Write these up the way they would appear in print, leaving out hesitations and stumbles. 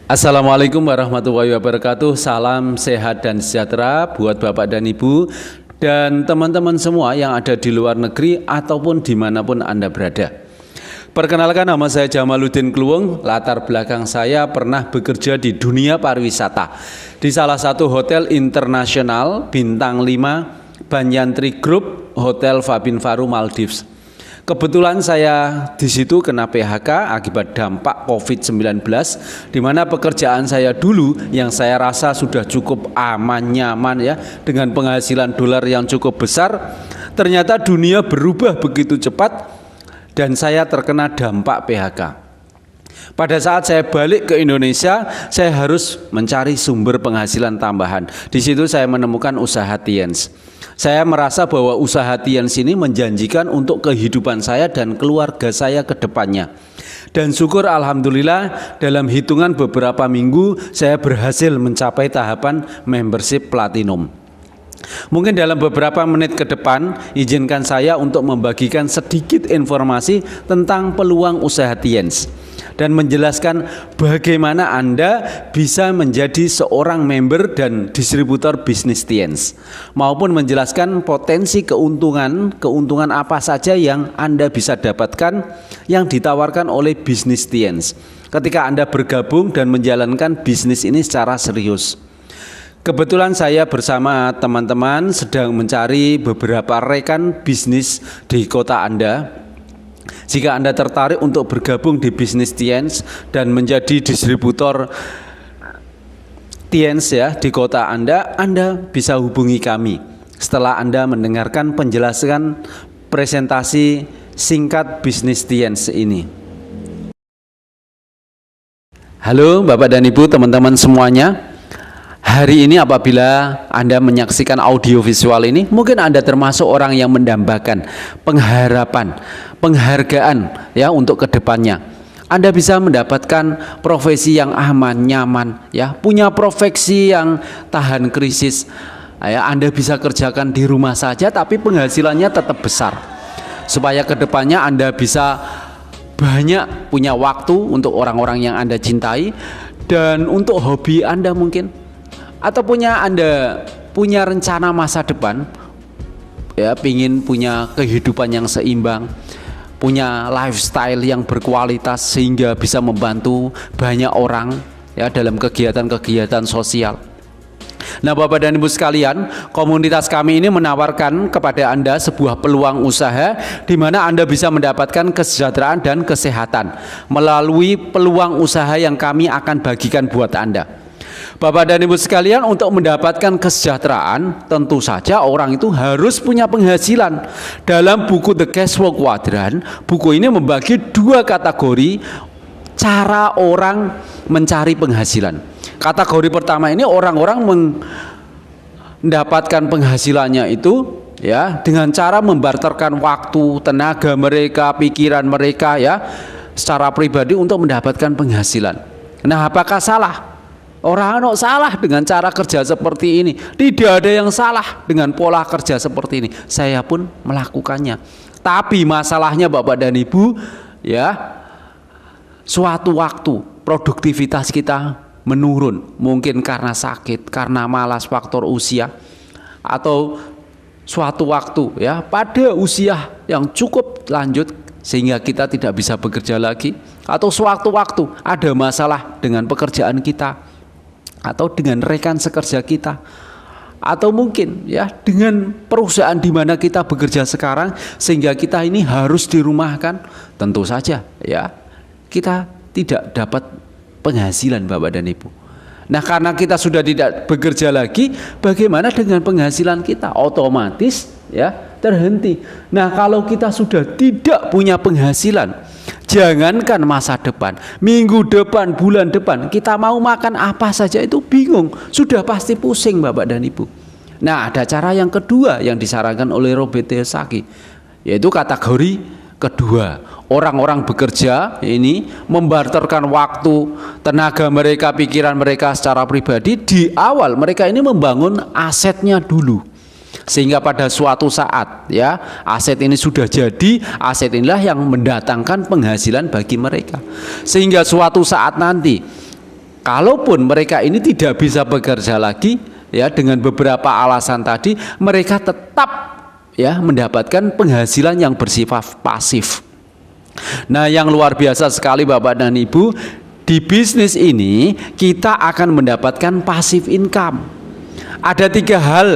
Assalamualaikum warahmatullahi wabarakatuh. Salam sehat dan sejahtera buat Bapak dan Ibu dan teman-teman semua yang ada di luar negeri ataupun dimanapun Anda berada. Perkenalkan, nama saya Jamaluddin Kluwung. Latar belakang saya pernah bekerja di dunia pariwisata di salah satu hotel internasional bintang 5 Banyantri Group Hotel Fabin Faru Maldives. Kebetulan saya di situ kena PHK akibat dampak COVID-19, di mana pekerjaan saya dulu yang saya rasa sudah cukup aman, nyaman ya, dengan penghasilan dolar yang cukup besar, ternyata dunia berubah begitu cepat dan saya terkena dampak PHK. Pada saat saya balik ke Indonesia, saya harus mencari sumber penghasilan tambahan. Di situ saya menemukan usaha Tiens. Saya merasa bahwa usaha Tiens ini menjanjikan untuk kehidupan saya dan keluarga saya ke depannya. Dan syukur alhamdulillah dalam hitungan beberapa minggu saya berhasil mencapai tahapan membership platinum. Mungkin dalam beberapa menit ke depan izinkan saya untuk membagikan sedikit informasi tentang peluang usaha Tiens dan menjelaskan bagaimana Anda bisa menjadi seorang member dan distributor bisnis Tiens, maupun menjelaskan potensi keuntungan apa saja yang Anda bisa dapatkan yang ditawarkan oleh bisnis Tiens ketika Anda bergabung dan menjalankan bisnis ini secara serius. Kebetulan saya bersama teman-teman sedang mencari beberapa rekan bisnis di kota Anda. Jika Anda tertarik untuk bergabung di bisnis Tiens dan menjadi distributor Tiens ya di kota Anda bisa hubungi kami setelah Anda mendengarkan penjelasan presentasi singkat bisnis Tiens ini. Halo Bapak dan Ibu, teman-teman semuanya. Hari ini apabila Anda menyaksikan audio visual ini, mungkin Anda termasuk orang yang mendambakan pengharapan, penghargaan ya untuk kedepannya. Anda bisa mendapatkan profesi yang aman, nyaman ya, punya profesi yang tahan krisis. Ya, Anda bisa kerjakan di rumah saja tapi penghasilannya tetap besar. Supaya kedepannya Anda bisa banyak punya waktu untuk orang-orang yang Anda cintai dan untuk hobi Anda mungkin. Atau Anda punya rencana masa depan ya, pingin punya kehidupan yang seimbang, punya lifestyle yang berkualitas sehingga bisa membantu banyak orang ya dalam kegiatan-kegiatan sosial. Nah Bapak dan Ibu sekalian, komunitas kami ini menawarkan kepada Anda sebuah peluang usaha di mana Anda bisa mendapatkan kesejahteraan dan kesehatan melalui peluang usaha yang kami akan bagikan buat Anda. Bapak dan Ibu sekalian, untuk mendapatkan kesejahteraan tentu saja orang itu harus punya penghasilan. Dalam buku The Cash Flow Quadrant, buku ini membagi dua kategori cara orang mencari penghasilan. Kategori pertama ini orang-orang mendapatkan penghasilannya itu ya dengan cara membarterkan waktu, tenaga mereka, pikiran mereka ya secara pribadi untuk mendapatkan penghasilan. Nah, apakah salah? Orang salah dengan cara kerja seperti ini. Tidak ada yang salah dengan pola kerja seperti ini. Saya pun melakukannya. Tapi masalahnya Bapak dan Ibu ya, suatu waktu produktivitas kita menurun. Mungkin karena sakit, karena malas, faktor usia, atau suatu waktu ya pada usia yang cukup lanjut sehingga kita tidak bisa bekerja lagi, atau suatu waktu ada masalah dengan pekerjaan kita atau dengan rekan sekerja kita, atau mungkin ya dengan perusahaan di mana kita bekerja sekarang sehingga kita ini harus dirumahkan. Tentu saja ya kita tidak dapat penghasilan Bapak dan Ibu. Nah karena kita sudah tidak bekerja lagi, bagaimana dengan penghasilan kita? Otomatis ya terhenti. Nah kalau kita sudah tidak punya penghasilan, jangankan masa depan, minggu depan, bulan depan, kita mau makan apa saja itu bingung, sudah pasti pusing Bapak dan Ibu. Nah ada cara yang kedua yang disarankan oleh Robert Kiyosaki, yaitu kategori kedua. Orang-orang bekerja ini membarterkan waktu, tenaga mereka, pikiran mereka secara pribadi. Di awal mereka ini membangun asetnya dulu, sehingga pada suatu saat ya aset ini sudah jadi, aset inilah yang mendatangkan penghasilan bagi mereka, sehingga suatu saat nanti Kalaupun mereka ini tidak bisa bekerja lagi, ya dengan beberapa alasan tadi, mereka tetap ya mendapatkan penghasilan yang bersifat pasif. Nah, yang luar biasa sekali Bapak dan Ibu, di bisnis ini kita akan mendapatkan passive income. Ada 3 hal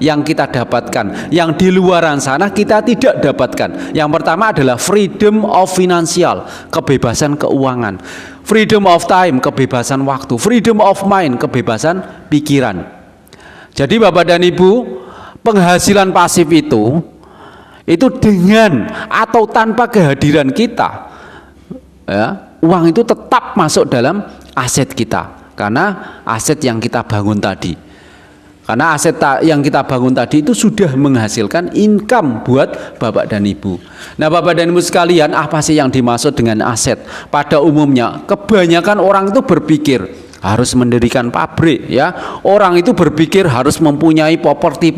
yang kita dapatkan, yang di luaran sana kita tidak dapatkan. Yang pertama adalah freedom of financial, kebebasan keuangan. Freedom of time, kebebasan waktu. Freedom of mind, kebebasan pikiran. Jadi Bapak dan Ibu, penghasilan pasif itu dengan atau tanpa kehadiran kita, ya, uang itu tetap masuk dalam aset kita, karena aset yang kita bangun tadi. Karena aset yang kita bangun tadi itu sudah menghasilkan income buat Bapak dan Ibu. Nah, Bapak dan Ibu sekalian, apa sih yang dimaksud dengan aset? Pada umumnya, kebanyakan orang itu berpikir harus mendirikan pabrik, ya. Orang itu berpikir harus mempunyai properti,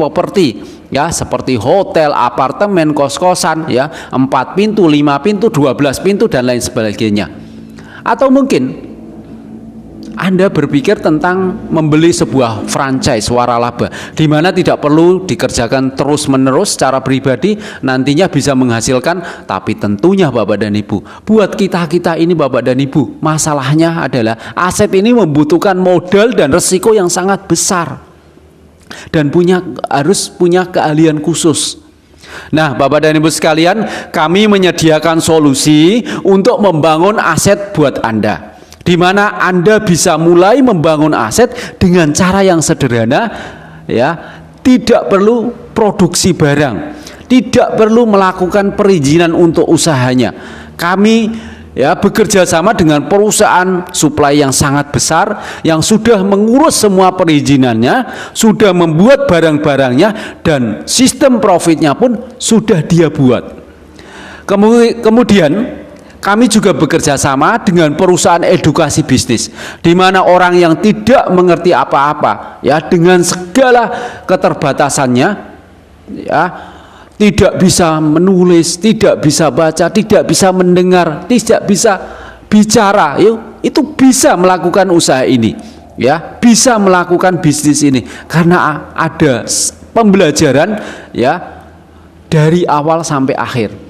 ya, seperti hotel, apartemen, kos-kosan, ya, 4 pintu, 5 pintu, 12 pintu dan lain sebagainya. Atau mungkin Anda berpikir tentang membeli sebuah franchise waralaba, di mana tidak perlu dikerjakan terus-menerus secara pribadi, nantinya bisa menghasilkan. Tapi tentunya Bapak dan Ibu, buat kita ini Bapak dan Ibu, masalahnya adalah aset ini membutuhkan modal dan resiko yang sangat besar, dan harus punya keahlian khusus. Nah, Bapak dan Ibu sekalian, kami menyediakan solusi untuk membangun aset buat Anda, di mana Anda bisa mulai membangun aset dengan cara yang sederhana, ya. Tidak perlu produksi barang, tidak perlu melakukan perizinan untuk usahanya. Kami ya bekerja sama dengan perusahaan suplai yang sangat besar, yang sudah mengurus semua perizinannya, sudah membuat barang-barangnya, dan sistem profitnya pun sudah dia buat. Kemudian kami juga bekerja sama dengan perusahaan edukasi bisnis, di mana orang yang tidak mengerti apa-apa, ya, dengan segala keterbatasannya, ya, tidak bisa menulis, tidak bisa baca, tidak bisa mendengar, tidak bisa bicara, itu bisa melakukan usaha ini, ya, bisa melakukan bisnis ini, karena ada pembelajaran, ya, dari awal sampai akhir.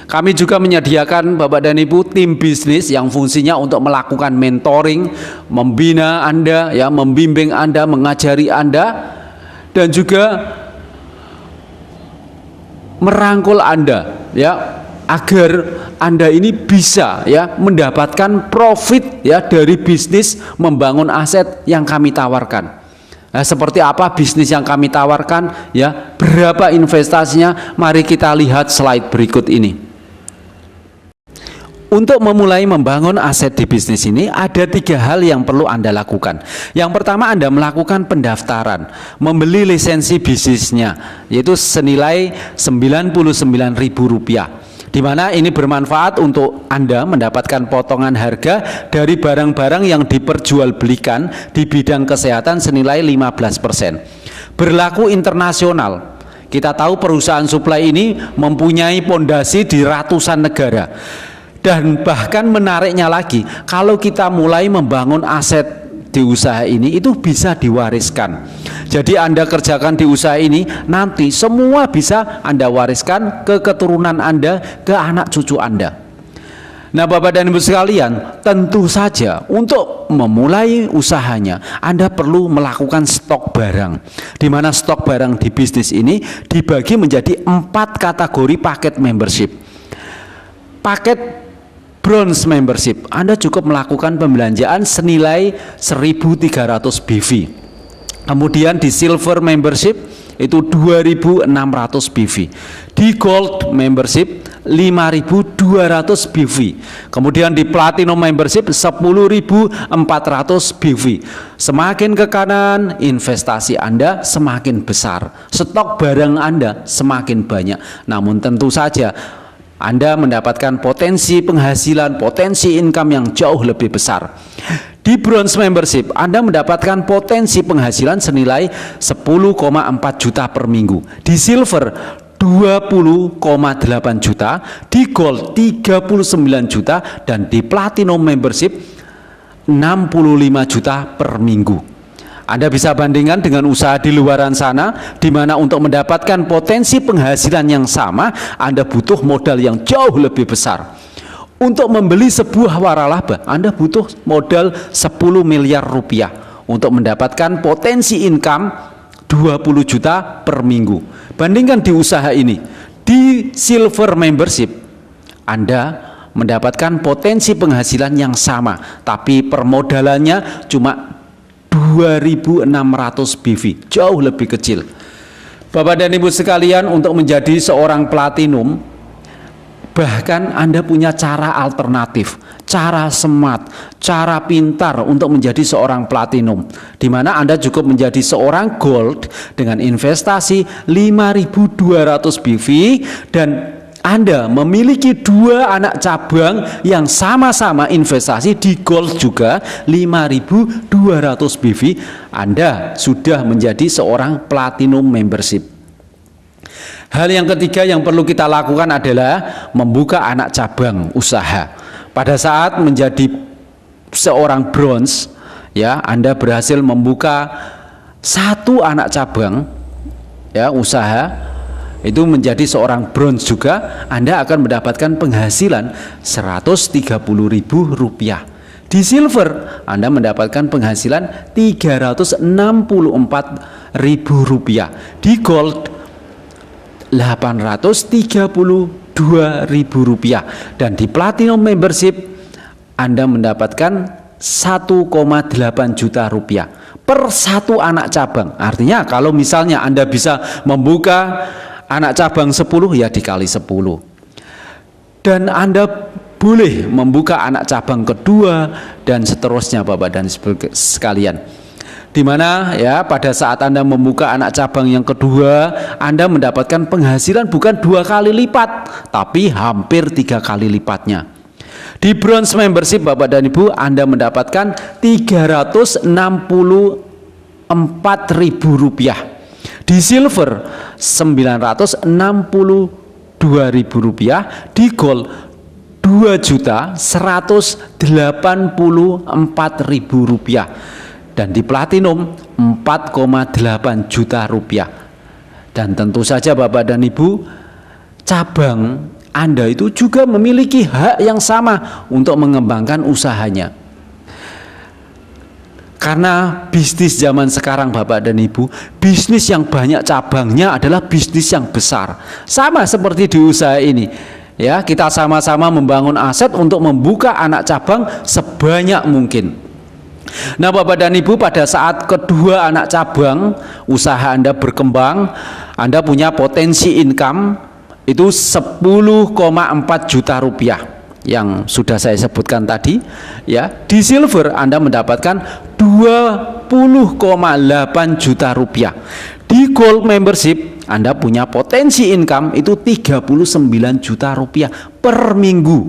Kami juga menyediakan Bapak dan Ibu tim bisnis yang fungsinya untuk melakukan mentoring, membina Anda, ya, membimbing Anda, mengajari Anda, dan juga merangkul Anda, ya, agar Anda ini bisa, ya, mendapatkan profit, ya, dari bisnis membangun aset yang kami tawarkan. Nah, seperti apa bisnis yang kami tawarkan, ya, berapa investasinya? Mari kita lihat slide berikut ini. Untuk memulai membangun aset di bisnis ini, ada 3 hal yang perlu Anda lakukan. Yang pertama, Anda melakukan pendaftaran, membeli lisensi bisnisnya, yaitu senilai Rp99.000, di mana ini bermanfaat untuk Anda mendapatkan potongan harga dari barang-barang yang diperjualbelikan di bidang kesehatan senilai 15%. Berlaku internasional. Kita tahu perusahaan suplai ini mempunyai pondasi di ratusan negara. Dan bahkan menariknya lagi, kalau kita mulai membangun aset di usaha ini, itu bisa diwariskan. Jadi Anda kerjakan di usaha ini, nanti semua bisa Anda wariskan ke keturunan Anda, ke anak cucu Anda. Nah, Bapak dan Ibu sekalian, tentu saja untuk memulai usahanya Anda perlu melakukan stok barang, di mana stok barang di bisnis ini dibagi menjadi 4 kategori paket membership. Paket Bronze membership, Anda cukup melakukan pembelanjaan senilai 1.300 BV. Kemudian di Silver membership itu 2.600 BV. Di Gold membership 5.200 BV. Kemudian di Platinum membership 10.400 BV. Semakin ke kanan, investasi Anda semakin besar, stok barang Anda semakin banyak. Namun tentu saja Anda mendapatkan potensi penghasilan, potensi income yang jauh lebih besar. Di Bronze membership, Anda mendapatkan potensi penghasilan senilai 10,4 juta per minggu. Di Silver 20,8 juta, di Gold 39 juta, dan di Platinum membership 65 juta per minggu. Anda bisa bandingkan dengan usaha di luaran sana, di mana untuk mendapatkan potensi penghasilan yang sama, Anda butuh modal yang jauh lebih besar. Untuk membeli sebuah waralaba, Anda butuh modal 10 miliar rupiah untuk mendapatkan potensi income 20 juta per minggu. Bandingkan di usaha ini, di silver membership, Anda mendapatkan potensi penghasilan yang sama, tapi permodalannya cuma 2.600 BV, jauh lebih kecil. Bapak dan Ibu sekalian, untuk menjadi seorang platinum, bahkan Anda punya cara alternatif, cara smart, cara pintar untuk menjadi seorang platinum, di mana Anda cukup menjadi seorang gold dengan investasi 5.200 BV dan Anda memiliki 2 anak cabang yang sama-sama investasi di gold juga 5.200 BV, Anda sudah menjadi seorang platinum membership. Hal yang ketiga yang perlu kita lakukan adalah membuka anak cabang usaha. Pada saat menjadi seorang bronze, ya, Anda berhasil membuka 1 anak cabang, ya, usaha. Itu menjadi seorang bronze juga, Anda akan mendapatkan penghasilan 130.000 rupiah. Di silver, Anda mendapatkan penghasilan 364.000 rupiah. Di gold, 832.000 rupiah. Dan di platinum membership, Anda mendapatkan 1,8 juta rupiah per 1 anak cabang. Artinya kalau misalnya Anda bisa membuka anak cabang 10, ya dikali 10. Dan Anda boleh membuka anak cabang kedua dan seterusnya Bapak dan sekalian. Di mana ya pada saat Anda membuka anak cabang yang kedua, Anda mendapatkan penghasilan bukan 2 kali lipat, tapi hampir 3 kali lipatnya. Di bronze membership Bapak dan Ibu, Anda mendapatkan 364.000 rupiah. Di silver 962.000 rupiah, di gold 2.184.000 rupiah, dan di platinum 4,8 juta rupiah. Dan tentu saja Bapak dan Ibu, cabang Anda itu juga memiliki hak yang sama untuk mengembangkan usahanya. Karena bisnis zaman sekarang Bapak dan Ibu, bisnis yang banyak cabangnya adalah bisnis yang besar. Sama seperti di usaha ini. Ya, kita sama-sama membangun aset untuk membuka anak cabang sebanyak mungkin. Nah Bapak dan Ibu, pada saat kedua anak cabang usaha Anda berkembang, Anda punya potensi income itu 10,4 juta rupiah yang sudah saya sebutkan tadi, ya. Di silver Anda mendapatkan 20,8 juta rupiah. Di gold membership Anda punya potensi income itu 39 juta rupiah per minggu.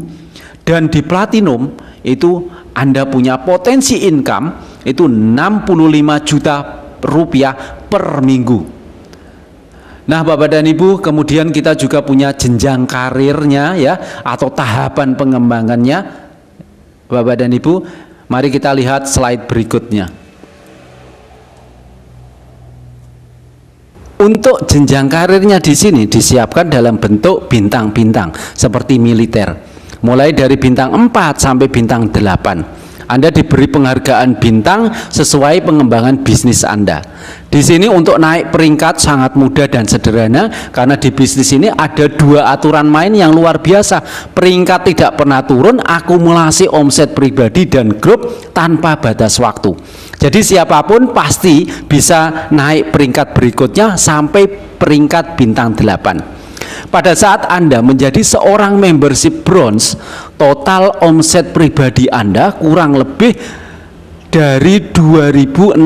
Dan di platinum itu Anda punya potensi income itu 65 juta rupiah per minggu. Nah Bapak dan Ibu, kemudian kita juga punya jenjang karirnya, ya, atau tahapan pengembangannya. Bapak dan Ibu, mari kita lihat slide berikutnya. Untuk jenjang karirnya di sini disiapkan dalam bentuk bintang-bintang seperti militer. Mulai dari bintang 4 sampai bintang 8. Anda diberi penghargaan bintang sesuai pengembangan bisnis Anda. Di sini untuk naik peringkat sangat mudah dan sederhana, karena di bisnis ini ada 2 aturan main yang luar biasa. Peringkat tidak pernah turun, akumulasi omset pribadi dan grup tanpa batas waktu. Jadi siapapun pasti bisa naik peringkat berikutnya sampai peringkat bintang 8. Pada saat Anda menjadi seorang membership bronze, total omset pribadi Anda kurang lebih dari 2.600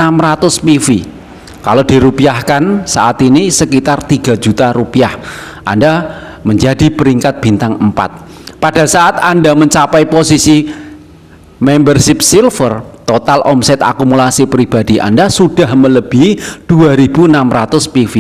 PV. Kalau dirupiahkan saat ini sekitar 3 juta rupiah. Anda menjadi peringkat bintang 4. Pada saat Anda mencapai posisi membership silver, total omset akumulasi pribadi Anda sudah melebihi 2.600 PV.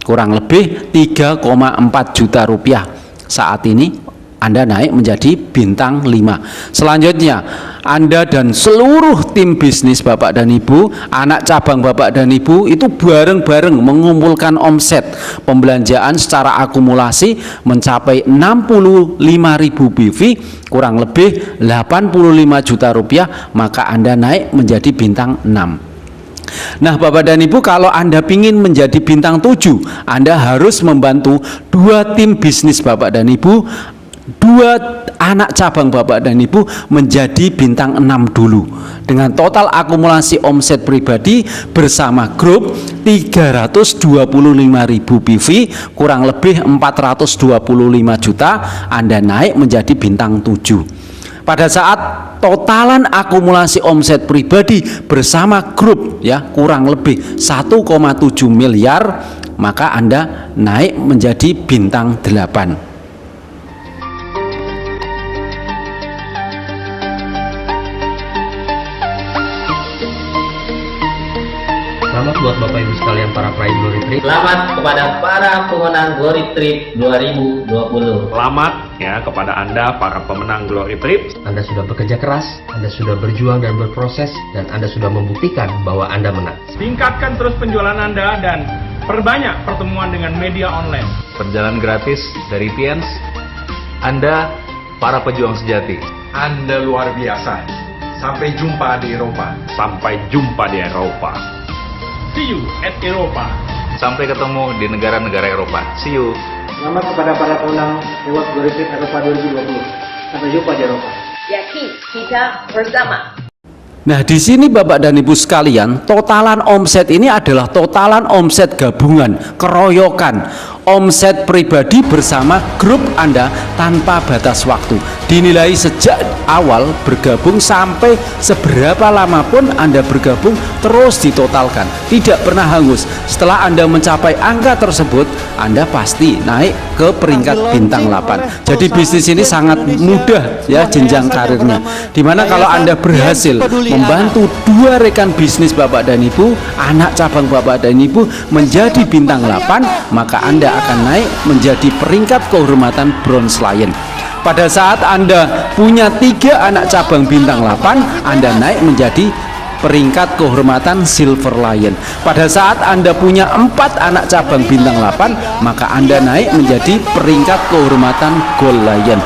Kurang lebih 3,4 juta rupiah saat ini Anda naik menjadi bintang 5. Selanjutnya, Anda dan seluruh tim bisnis Bapak dan Ibu, anak cabang Bapak dan Ibu itu bareng-bareng mengumpulkan omset pembelanjaan secara akumulasi mencapai 65.000 PV, kurang lebih 85 juta rupiah, maka Anda naik menjadi bintang 6. Nah Bapak dan Ibu, kalau Anda ingin menjadi bintang 7, Anda harus membantu 2 tim bisnis Bapak dan Ibu, 2 anak cabang Bapak dan Ibu menjadi bintang 6 dulu, dengan total akumulasi omset pribadi bersama grup 325.000 PV, kurang lebih 425 juta. Anda naik menjadi bintang 7. Pada saat totalan akumulasi omset pribadi bersama grup ya kurang lebih 1,7 miliar, maka Anda naik menjadi bintang 8. Selamat buat Bapak Ibu sekalian para peraih Glory Trip. Selamat kepada para pemenang Glory Trip 2020. Selamat ya kepada Anda para pemenang Glory Trip. Anda sudah bekerja keras, Anda sudah berjuang dan berproses, dan Anda sudah membuktikan bahwa Anda menang. Tingkatkan terus penjualan Anda dan perbanyak pertemuan dengan media online. Perjalanan gratis dari Piens. Anda para pejuang sejati. Anda luar biasa. Sampai jumpa di Eropa. Sampai jumpa di Eropa. See you at Eropa. Sampai ketemu di negara-negara Eropa. See you. Selamat kepada para pemenang Reward Glory Trip Eropa 2020. Sampai jumpa di Eropa. Yakin kita bersama. Nah, di sini Bapak dan Ibu sekalian, totalan omset ini adalah totalan omset gabungan, keroyokan, omset pribadi bersama grup Anda tanpa batas waktu. Dinilai sejak awal bergabung sampai seberapa lama pun Anda bergabung, terus ditotalkan, tidak pernah hangus. Setelah Anda mencapai angka tersebut, Anda pasti naik ke peringkat bintang 8. Jadi bisnis ini sangat mudah ya jenjang karirnya. Dimana kalau Anda berhasil membantu 2 rekan bisnis Bapak dan Ibu, anak cabang Bapak dan Ibu menjadi bintang 8, maka Anda akan naik menjadi peringkat kehormatan Bronze Lion. Pada saat Anda punya 3 anak cabang bintang 8, Anda naik menjadi peringkat kehormatan Silver Lion. Pada saat Anda punya 4 anak cabang bintang 8, maka Anda naik menjadi peringkat kehormatan Gold Lion.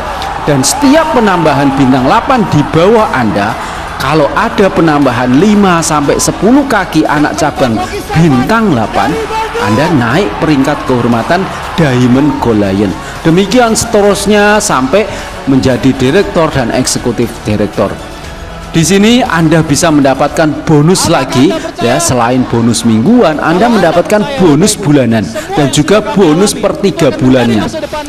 Dan setiap penambahan bintang 8 di bawah Anda, kalau ada penambahan 5-10 kaki anak cabang bintang 8, Anda naik peringkat kehormatan Diamond Gold Lion. Demikian seterusnya sampai menjadi direktur dan eksekutif direktur. Di sini Anda bisa mendapatkan bonus lagi ya, selain bonus mingguan, Anda mendapatkan bonus bulanan dan juga bonus per 3 bulannya.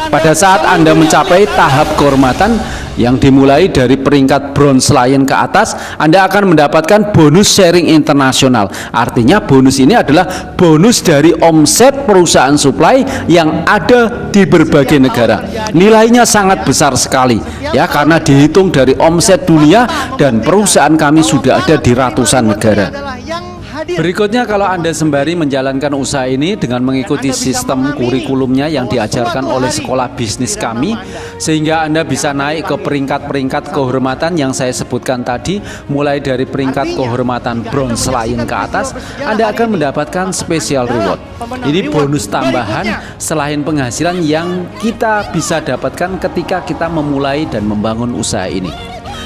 Pada saat Anda mencapai tahap kehormatan yang dimulai dari peringkat Bronze Lion ke atas, Anda akan mendapatkan bonus sharing internasional. Artinya bonus ini adalah bonus dari omset perusahaan supply yang ada di berbagai negara. Nilainya sangat besar sekali ya, karena dihitung dari omset dunia dan perusahaan kami sudah ada di ratusan negara. Berikutnya, kalau Anda sembari menjalankan usaha ini dengan mengikuti sistem kurikulumnya yang diajarkan oleh sekolah bisnis kami, sehingga Anda bisa naik ke peringkat-peringkat kehormatan yang saya sebutkan tadi, mulai dari peringkat kehormatan Bronze Lion ke atas, Anda akan mendapatkan special reward. Ini bonus tambahan selain penghasilan yang kita bisa dapatkan ketika kita memulai dan membangun usaha ini.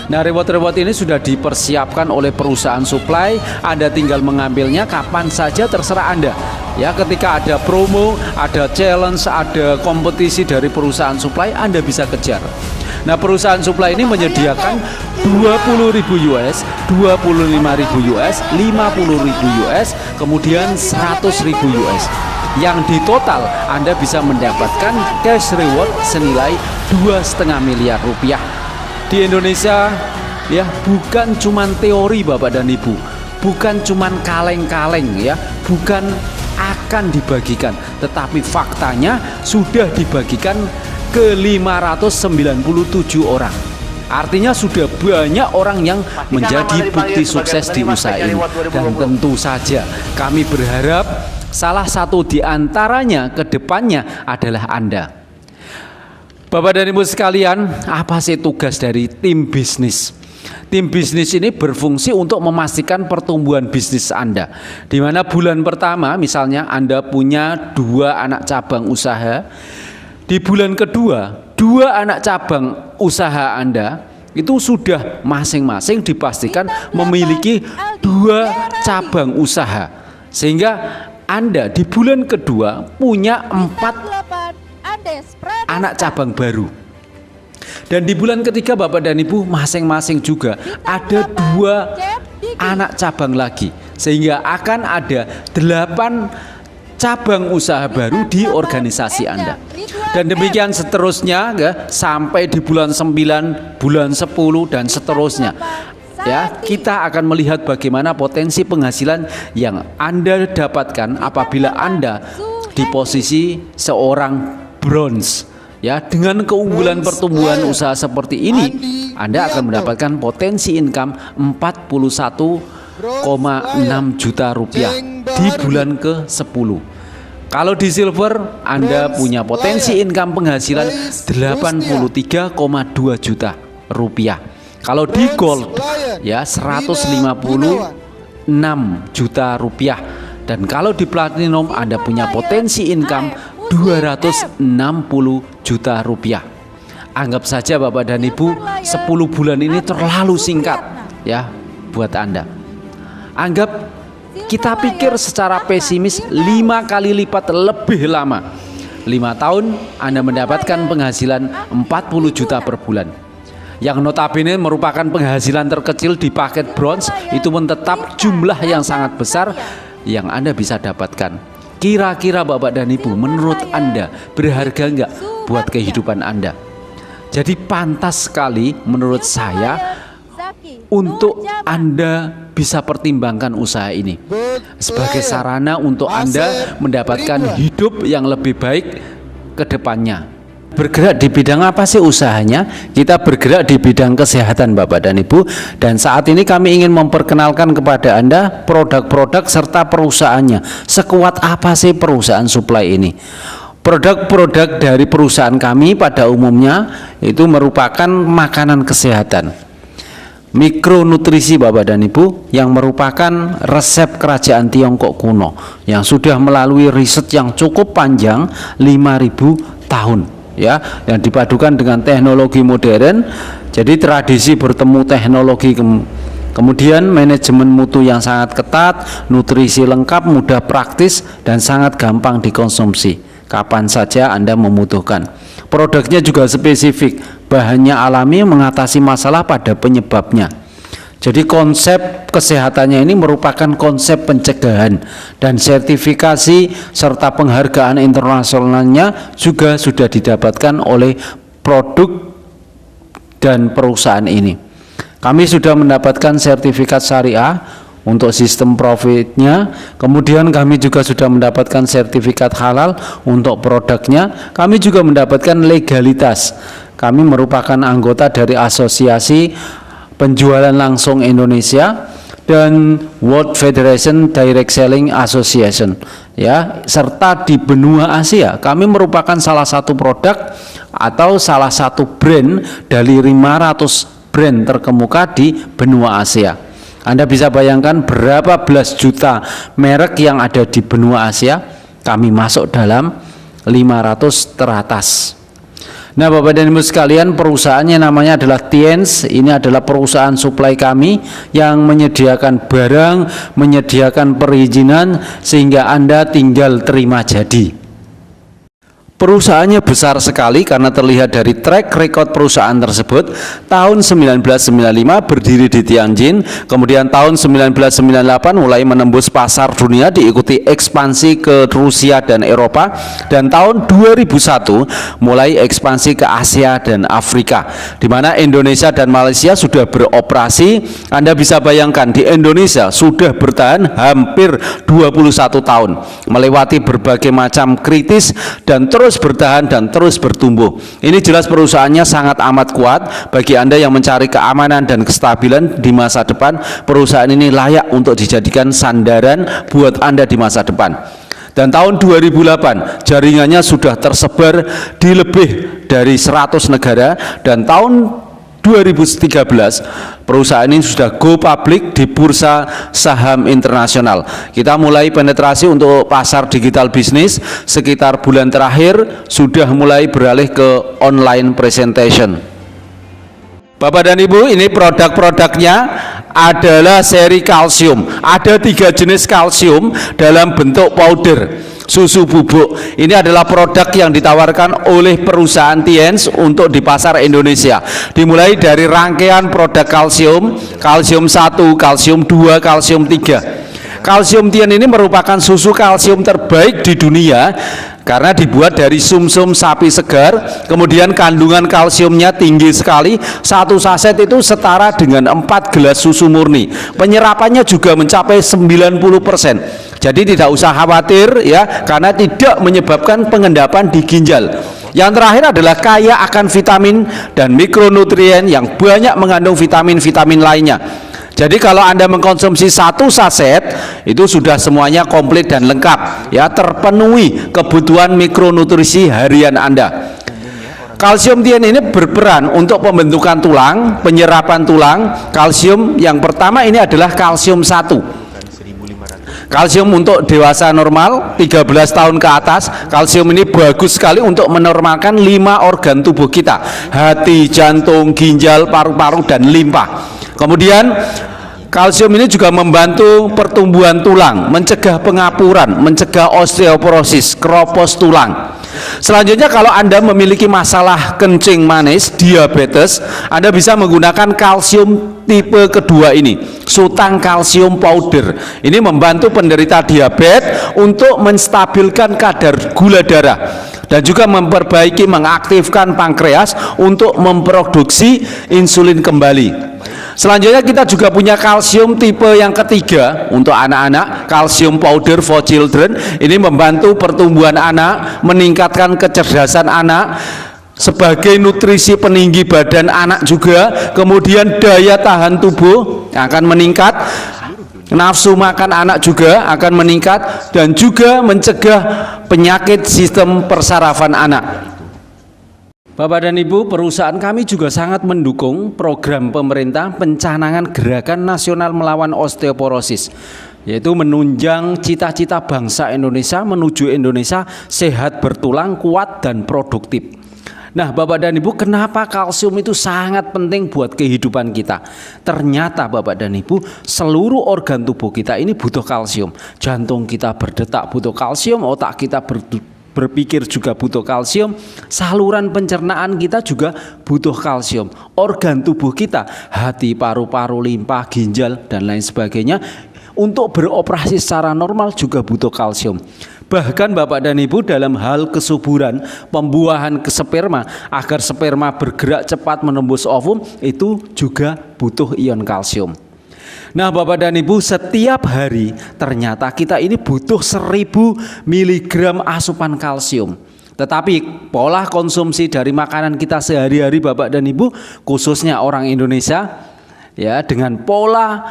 Nah, reward-reward ini sudah dipersiapkan oleh perusahaan supply. Anda tinggal mengambilnya kapan saja terserah Anda. Ya, ketika ada promo, ada challenge, ada kompetisi dari perusahaan supply, Anda bisa kejar. Nah, perusahaan supply ini menyediakan 20.000 US, 25.000 US, 50.000 US, kemudian 100.000 US. Yang di total Anda bisa mendapatkan cash reward senilai 2,5 miliar rupiah. Di Indonesia ya, bukan cuman teori Bapak dan Ibu, bukan cuman kaleng-kaleng ya, bukan akan dibagikan, tetapi faktanya sudah dibagikan ke 597 orang. Artinya sudah banyak orang yang menjadi bukti sukses di usaha ini. Dan tentu saja kami berharap salah satu di antaranya ke depannya adalah Anda. Bapak dan Ibu sekalian, apa sih tugas dari tim bisnis? Tim bisnis ini berfungsi untuk memastikan pertumbuhan bisnis Anda. Di mana bulan pertama misalnya Anda punya 2 anak cabang usaha. Di bulan kedua, 2 anak cabang usaha Anda itu sudah masing-masing dipastikan memiliki 2 cabang usaha. Sehingga Anda di bulan kedua punya 4 anak cabang baru. Dan di bulan ketiga Bapak dan Ibu masing-masing juga ada 2 anak cabang lagi. Sehingga akan ada 8 cabang usaha baru di organisasi Anda. Dan demikian seterusnya ya, sampai di bulan 9, bulan 10 dan seterusnya. Ya, kita akan melihat bagaimana potensi penghasilan yang Anda dapatkan apabila Anda di posisi seorang bronze. Ya, dengan keunggulan pertumbuhan usaha seperti ini, Anda akan mendapatkan potensi income 41,6 juta rupiah di bulan ke-10. Kalau di silver, Anda punya potensi income penghasilan 83,2 juta rupiah. Kalau di gold, ya 156 juta rupiah. Dan kalau di platinum, Anda punya potensi income 260 juta rupiah. Anggap saja Bapak dan Ibu 10 bulan ini terlalu singkat ya buat Anda. Anggap kita pikir secara pesimis 5 kali lipat lebih lama. 5 tahun Anda mendapatkan penghasilan 40 juta per bulan. Yang notabene merupakan penghasilan terkecil di paket bronze, itu pun tetap jumlah yang sangat besar yang Anda bisa dapatkan. Kira-kira Bapak dan Ibu, menurut Anda berharga enggak buat kehidupan Anda? Jadi pantas sekali menurut saya untuk Anda bisa pertimbangkan usaha ini sebagai sarana untuk Anda mendapatkan hidup yang lebih baik ke depannya. Bergerak di bidang apa sih usahanya? Kita bergerak di bidang kesehatan Bapak dan Ibu. Dan saat ini kami ingin memperkenalkan kepada Anda produk-produk serta perusahaannya. Sekuat apa sih perusahaan suplai ini? Produk-produk dari perusahaan kami pada umumnya itu merupakan makanan kesehatan, mikronutrisi Bapak dan Ibu, yang merupakan resep kerajaan Tiongkok kuno yang sudah melalui riset yang cukup panjang 5.000 tahun. Ya, yang dipadukan dengan teknologi modern. Jadi tradisi bertemu teknologi, kemudian manajemen mutu yang sangat ketat, nutrisi lengkap, mudah praktis, dan sangat gampang dikonsumsi kapan saja Anda membutuhkan. Produknya juga spesifik, bahannya alami, mengatasi masalah pada penyebabnya. Jadi konsep kesehatannya ini merupakan konsep pencegahan, dan sertifikasi serta penghargaan internasionalnya juga sudah didapatkan oleh produk dan perusahaan ini. Kami sudah mendapatkan sertifikat syariah untuk sistem profitnya, kemudian kami juga sudah mendapatkan sertifikat halal untuk produknya. Kami juga mendapatkan legalitas. Kami merupakan anggota dari asosiasi penjualan langsung Indonesia dan World Federation Direct Selling Association, ya, serta di benua Asia kami merupakan salah satu produk atau salah satu brand dari 500 brand terkemuka di benua Asia. Anda bisa bayangkan berapa belas juta merek yang ada di benua Asia, kami masuk dalam 500 teratas. Nah Bapak dan Ibu sekalian, perusahaannya namanya adalah Tiens. Ini adalah perusahaan suplai kami yang menyediakan barang, menyediakan perizinan, sehingga Anda tinggal terima jadi. Perusahaannya besar sekali karena terlihat dari track record perusahaan tersebut. Tahun 1995 berdiri di Tianjin, kemudian tahun 1998 mulai menembus pasar dunia, diikuti ekspansi ke Rusia dan Eropa, dan tahun 2001 mulai ekspansi ke Asia dan Afrika, di mana Indonesia dan Malaysia sudah beroperasi. Anda bisa bayangkan di Indonesia sudah bertahan hampir 21 tahun, melewati berbagai macam kritis dan terus bertahan dan terus bertumbuh. Ini jelas perusahaannya sangat amat kuat. Bagi Anda yang mencari keamanan dan kestabilan di masa depan, perusahaan ini layak untuk dijadikan sandaran buat Anda di masa depan. Dan tahun 2008 jaringannya sudah tersebar di lebih dari 100 negara, dan tahun 2013 perusahaan ini sudah go public di bursa saham internasional. Kita mulai penetrasi untuk pasar digital bisnis sekitar bulan terakhir, sudah mulai beralih ke online presentation. Bapak dan Ibu, ini produk-produknya adalah seri kalsium. Ada 3 jenis kalsium dalam bentuk powder, susu bubuk. Ini adalah produk yang ditawarkan oleh perusahaan Tiens untuk di pasar Indonesia. Dimulai dari rangkaian produk kalsium, kalsium 1, kalsium 2, kalsium 3. Kalsium Tien ini merupakan susu kalsium terbaik di dunia karena dibuat dari sumsum sapi segar, kemudian kandungan kalsiumnya tinggi sekali. Satu saset itu setara dengan 4 gelas susu murni. Penyerapannya juga mencapai 90%. Jadi tidak usah khawatir ya, karena tidak menyebabkan pengendapan di ginjal. Yang terakhir adalah kaya akan vitamin dan mikronutrien yang banyak mengandung vitamin-vitamin lainnya. Jadi kalau Anda mengkonsumsi 1 saset itu sudah semuanya komplit dan lengkap ya, terpenuhi kebutuhan mikronutrisi harian Anda. Kalsium Tien ini berperan untuk pembentukan tulang, penyerapan tulang. Kalsium yang pertama ini adalah kalsium 1. Kalsium untuk dewasa normal 13 tahun ke atas. Kalsium ini bagus sekali untuk menormalkan 5 organ tubuh kita: hati, jantung, ginjal, paru-paru, dan limpa. Kemudian kalsium ini juga membantu pertumbuhan tulang, mencegah pengapuran, mencegah osteoporosis, keropos tulang. Selanjutnya, kalau Anda memiliki masalah kencing manis, diabetes, Anda bisa menggunakan kalsium tipe kedua ini, Sutang kalsium powder. Ini membantu penderita diabetes untuk menstabilkan kadar gula darah dan juga memperbaiki, mengaktifkan pankreas untuk memproduksi insulin kembali. Selanjutnya kita juga punya kalsium tipe yang ketiga untuk anak-anak, kalsium powder for children. Ini membantu pertumbuhan anak, meningkatkan kecerdasan anak, sebagai nutrisi peninggi badan anak juga. Kemudian daya tahan tubuh akan meningkat, nafsu makan anak juga akan meningkat, dan juga mencegah penyakit sistem persarafan anak. Bapak dan Ibu, perusahaan kami juga sangat mendukung program pemerintah pencanangan Gerakan Nasional Melawan Osteoporosis, yaitu menunjang cita-cita bangsa Indonesia menuju Indonesia sehat, bertulang, kuat, dan produktif. Nah, Bapak dan Ibu, kenapa kalsium itu sangat penting buat kehidupan kita? Ternyata Bapak dan Ibu, seluruh organ tubuh kita ini butuh kalsium. Jantung kita berdetak butuh kalsium, otak kita berpikir juga butuh kalsium, saluran pencernaan kita juga butuh kalsium, organ tubuh kita, hati, paru-paru, limpa, ginjal, dan lain sebagainya, untuk beroperasi secara normal juga butuh kalsium. Bahkan Bapak dan Ibu, dalam hal kesuburan, pembuahan ke sperma, agar sperma bergerak cepat menembus ovum, itu juga butuh ion kalsium. Nah Bapak dan Ibu, setiap hari ternyata kita ini butuh 1000 mg asupan kalsium. Tetapi pola konsumsi dari makanan kita sehari-hari Bapak dan Ibu, khususnya orang Indonesia ya, dengan pola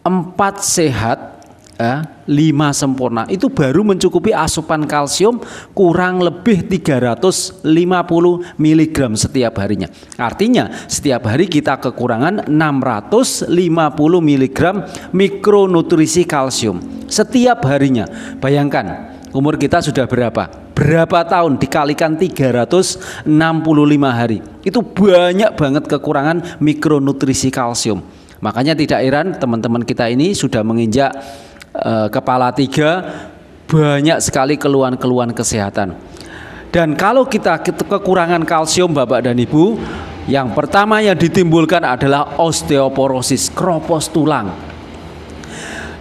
4 sehat 5 sempurna, itu baru mencukupi asupan kalsium kurang lebih 350 mg setiap harinya. Artinya setiap hari kita kekurangan 650 mg mikronutrisi kalsium setiap harinya. Bayangkan umur kita sudah berapa tahun dikalikan 365 hari, itu banyak banget kekurangan mikronutrisi kalsium. Makanya tidak heran teman-teman kita ini sudah menginjak kepala 3, banyak sekali keluhan-keluhan kesehatan. Dan kalau kita kekurangan kalsium Bapak dan Ibu, yang pertama yang ditimbulkan adalah osteoporosis, keropos tulang,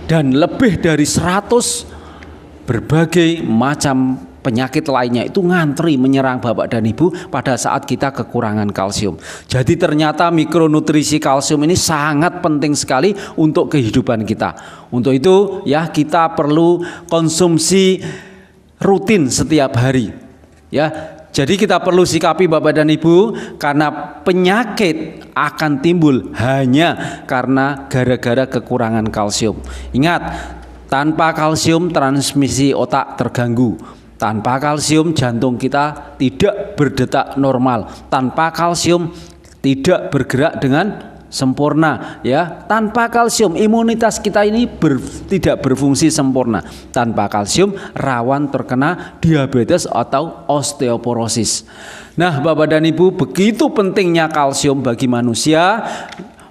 dan lebih dari 100 berbagai macam penyakit lainnya itu ngantri menyerang Bapak dan Ibu pada saat kita kekurangan kalsium. Jadi ternyata mikronutrisi kalsium ini sangat penting sekali untuk kehidupan kita. Untuk itu ya, kita perlu konsumsi rutin setiap hari ya. Jadi kita perlu sikapi Bapak dan Ibu, karena penyakit akan timbul hanya karena gara-gara kekurangan kalsium. Ingat, Tanpa kalsium transmisi otak terganggu. Tanpa kalsium jantung kita tidak berdetak normal. Tanpa kalsium tidak bergerak dengan sempurna, ya. Tanpa kalsium imunitas kita ini tidak berfungsi sempurna. Tanpa kalsium rawan terkena diabetes atau osteoporosis. Nah, Bapak dan Ibu, begitu pentingnya kalsium bagi manusia.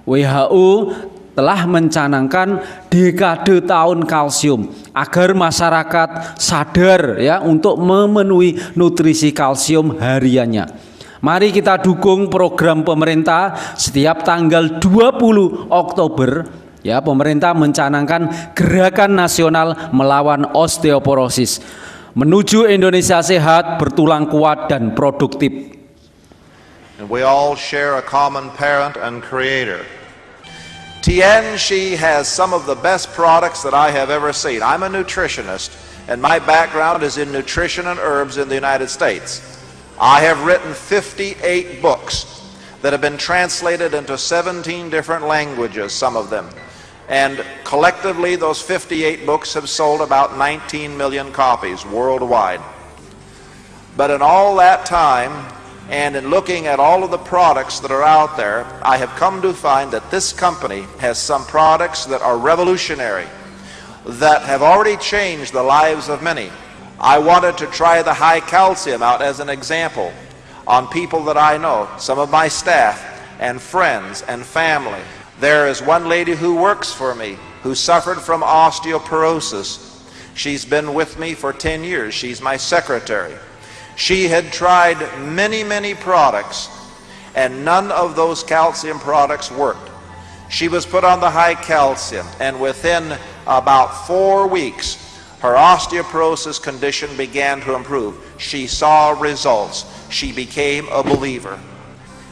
WHO telah mencanangkan dekade tahun kalsium agar masyarakat sadar, ya, untuk memenuhi nutrisi kalsium hariannya. Mari kita dukung program pemerintah. Setiap tanggal 20 Oktober, ya, pemerintah mencanangkan gerakan nasional melawan osteoporosis menuju Indonesia sehat, bertulang kuat dan produktif. And we all share a common parent and creator. Tianxi has some of the best products that I have ever seen. I'm a nutritionist, and my background is in nutrition and herbs in the United States. I have written 58 books that have been translated into 17 different languages, some of them. And collectively, those 58 books have sold about 19 million copies worldwide. But in all that time, and in looking at all of the products that are out there, I have come to find that this company has some products that are revolutionary, that have already changed the lives of many. I wanted to try the high calcium out as an example on people that I know, some of my staff and friends and family. There is one lady who works for me who suffered from osteoporosis. She's been with me for 10 years. She's my secretary. She had tried many products, and none of those calcium products worked. She was put on the high calcium, and within about 4 weeks, her osteoporosis condition began to improve. She saw results. She became a believer.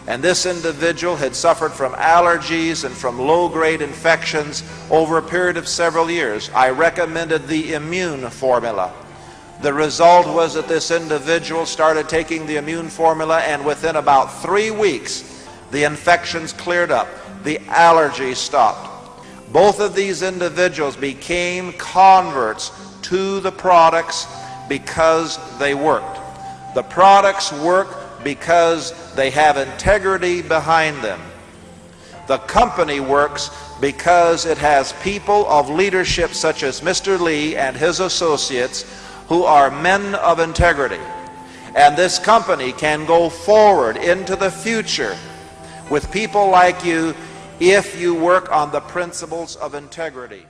And this individual had suffered from allergies and from low-grade infections over a period of several years. I recommended the immune formula. The result was that this individual started taking the immune formula, and within about 3 weeks, the infections cleared up, the allergies stopped. Both of these individuals became converts to the products because they worked. The products work because they have integrity behind them. The company works because it has people of leadership such as Mr. Lee and his associates who are men of integrity. And this company can go forward into the future with people like you if you work on the principles of integrity.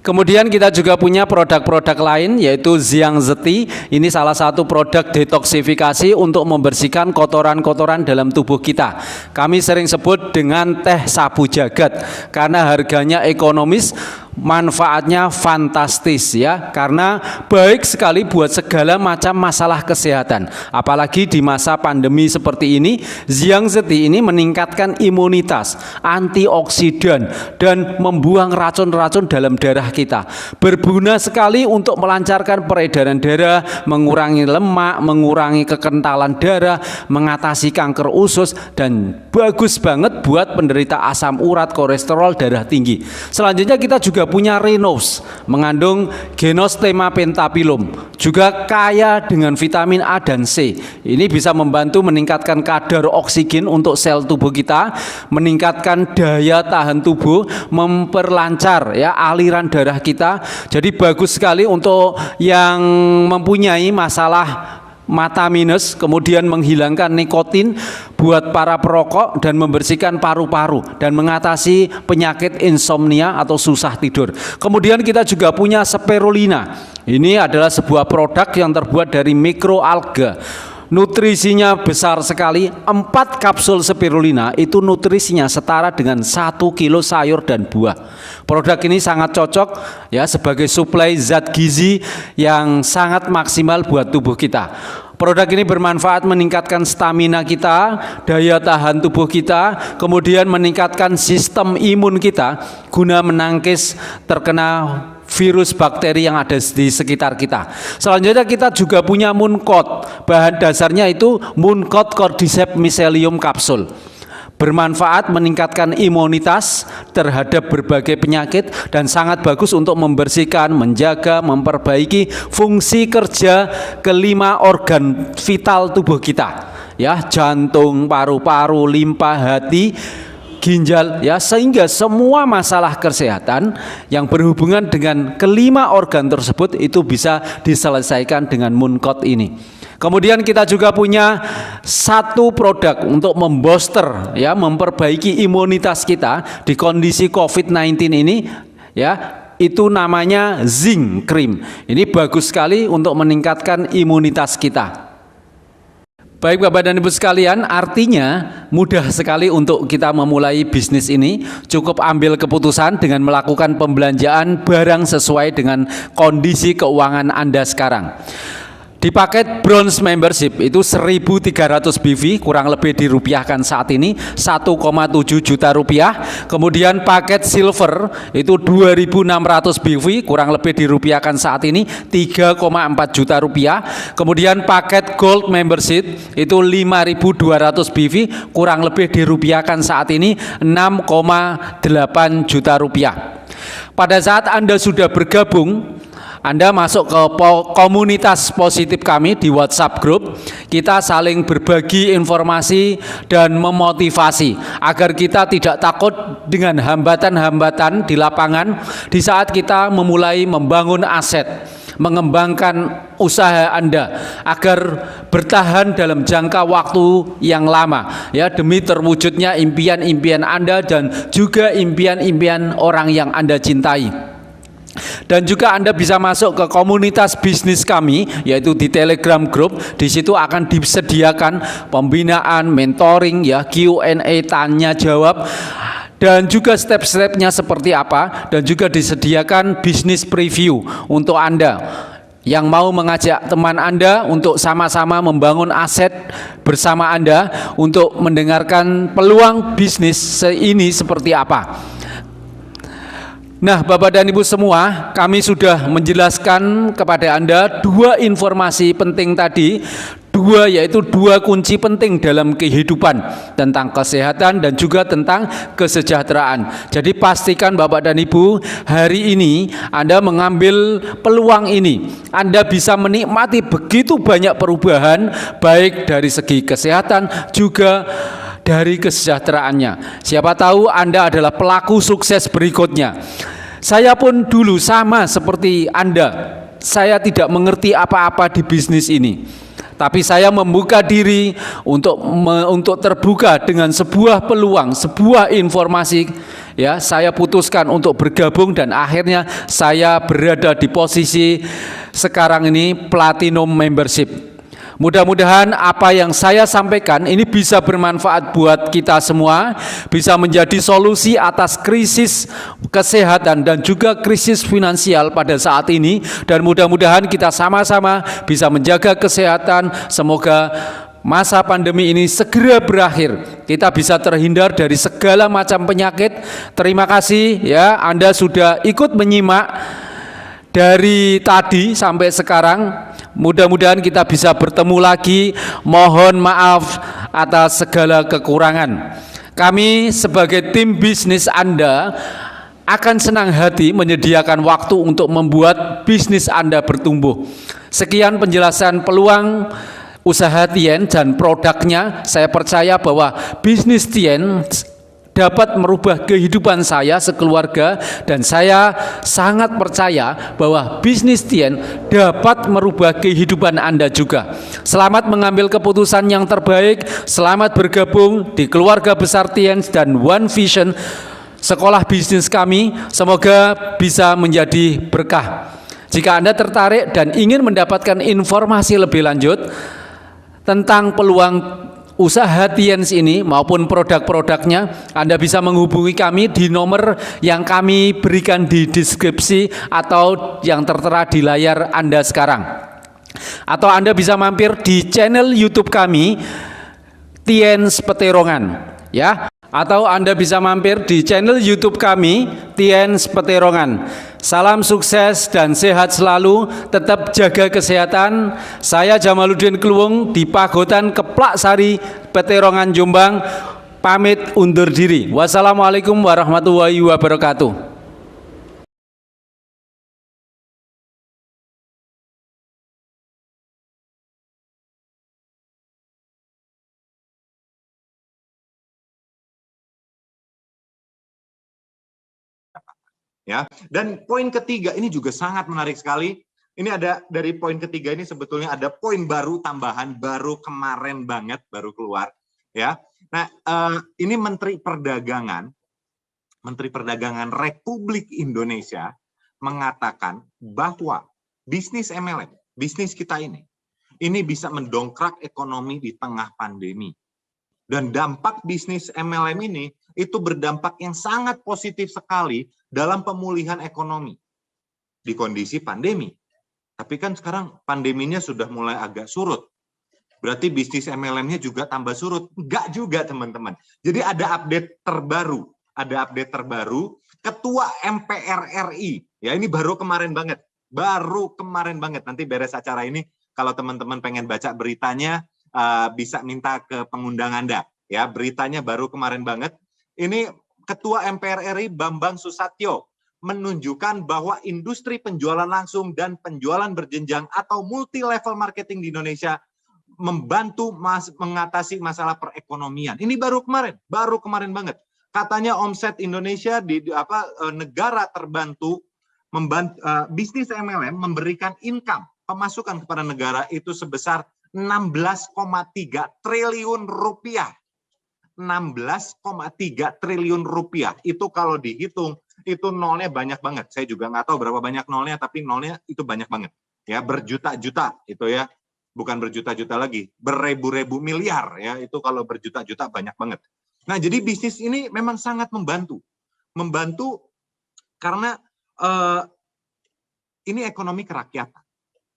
Kemudian kita juga punya produk-produk lain, yaitu Xiang Zeti. Ini salah satu produk detoksifikasi untuk membersihkan kotoran-kotoran dalam tubuh kita. Kami sering sebut dengan teh sabu jagat karena harganya ekonomis, manfaatnya fantastis, ya, karena baik sekali buat segala macam masalah kesehatan. Apalagi di masa pandemi seperti ini, Xiang Zeti ini meningkatkan imunitas, antioksidan, dan membuang racun-racun dalam darah kita. Berguna sekali untuk melancarkan peredaran darah, mengurangi lemak, mengurangi kekentalan darah, mengatasi kanker usus, dan bagus banget buat penderita asam urat, kolesterol, darah tinggi. Selanjutnya kita juga punya Renose, mengandung Genostema pentapilum, juga kaya dengan vitamin A dan C. Ini bisa membantu meningkatkan kadar oksigen untuk sel tubuh kita, meningkatkan daya tahan tubuh, memperlancar, ya, aliran darah kita. Jadi bagus sekali untuk yang mempunyai masalah mata minus, kemudian menghilangkan nikotin buat para perokok dan membersihkan paru-paru dan mengatasi penyakit insomnia atau susah tidur. Kemudian kita juga punya spirulina. Ini adalah sebuah produk yang terbuat dari mikroalga. Nutrisinya besar sekali. 4 kapsul spirulina itu nutrisinya setara dengan 1 kilo sayur dan buah. Produk ini sangat cocok, ya, sebagai suplai zat gizi yang sangat maksimal buat tubuh kita. Produk ini bermanfaat meningkatkan stamina kita, daya tahan tubuh kita, kemudian meningkatkan sistem imun kita guna menangkis terkena virus bakteri yang ada di sekitar kita. Selanjutnya kita juga punya Mooncode. Bahan dasarnya itu Mooncode Cordyceps Mycelium kapsul. bermanfaat, meningkatkan imunitas terhadap berbagai penyakit, dan sangat bagus untuk membersihkan, menjaga, memperbaiki fungsi kerja kelima organ vital tubuh kita, ya, jantung, paru-paru, limpa, hati, ginjal, ya, sehingga semua masalah kesehatan yang berhubungan dengan kelima organ tersebut itu bisa diselesaikan dengan Mooncode ini. Kemudian kita juga punya satu produk untuk membooster, ya, memperbaiki imunitas kita di kondisi COVID-19 ini, ya, itu namanya Zinc Cream. Ini bagus sekali untuk meningkatkan imunitas kita. Baik Bapak dan Ibu sekalian, artinya mudah sekali untuk kita memulai bisnis ini. Cukup ambil keputusan dengan melakukan pembelanjaan barang sesuai dengan kondisi keuangan Anda sekarang. Di paket bronze membership itu 1.300 BV, kurang lebih dirupiahkan saat ini 1,7 juta rupiah. Kemudian paket silver itu 2.600 BV, kurang lebih dirupiahkan saat ini 3,4 juta rupiah. Kemudian paket gold membership itu 5.200 BV, kurang lebih dirupiahkan saat ini 6,8 juta rupiah. Pada saat Anda sudah bergabung, Anda masuk ke komunitas positif kami di WhatsApp group, kita saling berbagi informasi dan memotivasi agar kita tidak takut dengan hambatan-hambatan di lapangan di saat kita memulai membangun aset, mengembangkan usaha Anda agar bertahan dalam jangka waktu yang lama, ya, demi terwujudnya impian-impian Anda dan juga impian-impian orang yang Anda cintai. Dan juga Anda bisa masuk ke komunitas bisnis kami, yaitu di Telegram Group. Di situ akan disediakan pembinaan, mentoring, ya, Q&A, tanya jawab, dan juga step-stepnya seperti apa, dan juga disediakan bisnis preview untuk Anda yang mau mengajak teman Anda untuk sama-sama membangun aset bersama Anda untuk mendengarkan peluang bisnis ini seperti apa. Nah, Bapak dan Ibu semua, kami sudah menjelaskan kepada Anda dua informasi penting tadi, yaitu dua kunci penting dalam kehidupan, tentang kesehatan dan juga tentang kesejahteraan. Jadi pastikan Bapak dan Ibu, hari ini Anda mengambil peluang ini. Anda bisa menikmati begitu banyak perubahan, baik dari segi kesehatan juga dari kesejahteraannya. Siapa tahu Anda adalah pelaku sukses berikutnya. Saya pun dulu sama seperti Anda. Saya tidak mengerti apa-apa di bisnis ini. Tapi saya membuka diri untuk terbuka dengan sebuah peluang, sebuah informasi. Ya, saya putuskan untuk bergabung dan akhirnya saya berada di posisi sekarang ini Platinum Membership. Mudah-mudahan apa yang saya sampaikan ini bisa bermanfaat buat kita semua, bisa menjadi solusi atas krisis kesehatan dan juga krisis finansial pada saat ini, dan mudah-mudahan kita sama-sama bisa menjaga kesehatan. Semoga masa pandemi ini segera berakhir, kita bisa terhindar dari segala macam penyakit. Terima kasih, ya, Anda sudah ikut menyimak dari tadi sampai sekarang. Mudah-mudahan kita bisa bertemu lagi. Mohon maaf atas segala kekurangan. Kami sebagai tim bisnis Anda akan senang hati menyediakan waktu untuk membuat bisnis Anda bertumbuh. Sekian penjelasan peluang usaha Tien dan produknya. Saya percaya bahwa bisnis Tien dapat merubah kehidupan saya sekeluarga, dan saya sangat percaya bahwa bisnis Tien dapat merubah kehidupan Anda juga. Selamat mengambil keputusan yang terbaik. Selamat bergabung di keluarga besar Tien dan One Vision, sekolah bisnis kami. Semoga bisa menjadi berkah. Jika Anda tertarik dan ingin mendapatkan informasi lebih lanjut tentang peluang usaha Tiens ini maupun produk-produknya, Anda bisa menghubungi kami di nomor yang kami berikan di deskripsi atau yang tertera di layar Anda sekarang. Atau Anda bisa mampir di channel YouTube kami, Tiens Peterongan, ya. Atau Anda bisa mampir di channel YouTube kami, Tiens Peterongan. Salam sukses dan sehat selalu. Tetap jaga kesehatan. Saya Jamaluddin Kluwung di Pagotan Keplak Sari, Peterongan, Jombang. pamit undur diri. Wassalamualaikum warahmatullahi wabarakatuh. Ya, dan poin ketiga ini juga sangat menarik sekali. Ini ada dari poin ketiga ini sebetulnya ada poin baru tambahan baru kemarin banget baru keluar ya. Nah, ini Menteri Perdagangan Republik Indonesia mengatakan bahwa bisnis MLM, bisnis kita ini bisa mendongkrak ekonomi di tengah pandemi. Dan dampak bisnis MLM ini itu berdampak yang sangat positif sekali dalam pemulihan ekonomi di kondisi pandemi. Tapi kan sekarang pandeminya sudah mulai agak surut. Berarti bisnis MLM-nya juga tambah surut. Enggak juga, teman-teman. Jadi ada update terbaru. Ketua MPR RI. Ya, ini baru kemarin banget. Nanti beres acara ini, kalau teman-teman pengen baca beritanya, bisa minta ke pengundang Anda. Ya, beritanya baru kemarin banget. Ini Ketua MPR RI Bambang Susatyo menunjukkan bahwa industri penjualan langsung dan penjualan berjenjang atau multi level marketing di Indonesia membantu mengatasi masalah perekonomian. Ini baru kemarin banget. Katanya omset Indonesia di negara terbantu bisnis MLM memberikan income pemasukan kepada negara itu sebesar 16,3 triliun rupiah. 16,3 triliun rupiah. Itu kalau dihitung, itu nolnya banyak banget. Saya juga nggak tahu berapa banyak nolnya, tapi nolnya itu banyak banget. Ya, berjuta-juta itu ya. Bukan berjuta-juta lagi, beribu-ribu miliar ya. Itu kalau berjuta-juta banyak banget. Nah, jadi bisnis ini memang sangat membantu. Membantu karena ini ekonomi kerakyatan.